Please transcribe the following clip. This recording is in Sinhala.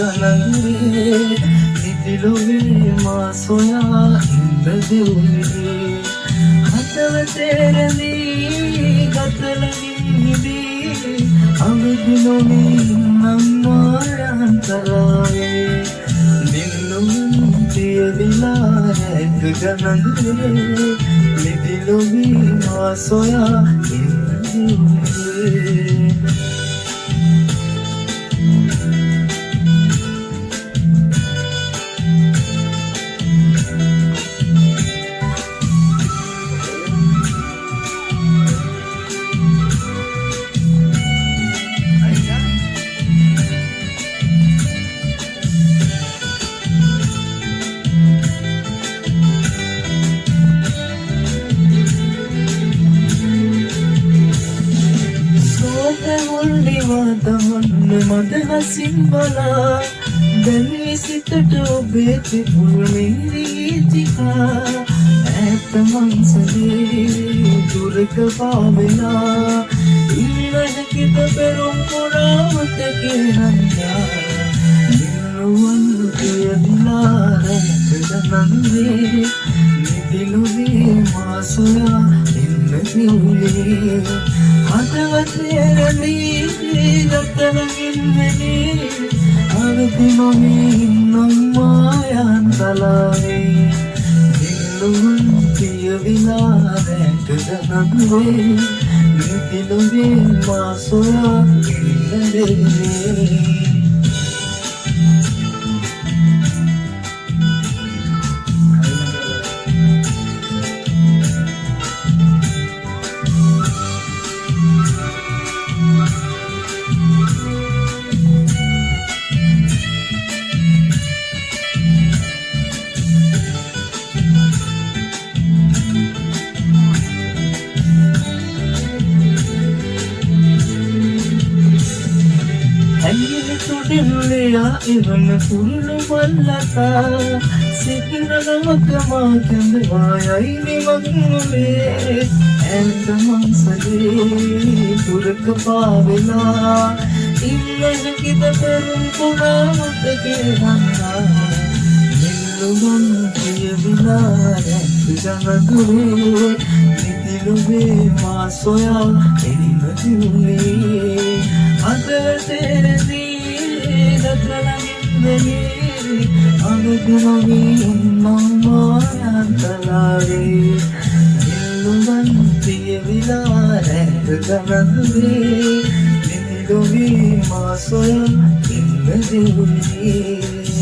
ගලන්නේ නිදිලොවේ මා සොයා ඉන්න දෙවුනේ හදවතේරදී ගතලගින් නිදී අවදි නොවී නම් මායන්තරාවේ නිල්ලුම් පියවිලා රැක ගලන්නේ නිදිලොවේ මා සොයා ඉන්න දෙවුනේ මද හසින් බලා දැනී සිතට ඔබේ තිබුණ මිරිතිකා ඇත්ත මංසලේ දුරක පාවෙලා ඉන්න හැකිද පෙරුම් පුරාමතකේ නන්දා නිල්රුවන් කියවිලා රැකද නන්දේ නිදිලුවේ මා සොයා ඉන්න දිවුනේ හදවතේරදී ගතලගින්නේ අවදි නොවී නම් මායන්තලාවේ නිල්ලුවන් පියවිලා රැකද නගුවේ නිදිලොවේ මා සොයා ඉන්න දෙවුනේ Tudilia ivan pulu mallata sikina namakama kendwaya ini magmule enta mansale turk pavela inna kita perum punamutke hanna nilluvan kiyavila janagure nitiluve ma soya inadule adteredi ගතලගින්නේ අවදි නොවී නම් මායන්තලාවේ නිල්ලුවන් පියවිලා රැක ගලන්නේ නිදිලොවේ මා සොයා ඉන්න දෙවුනේ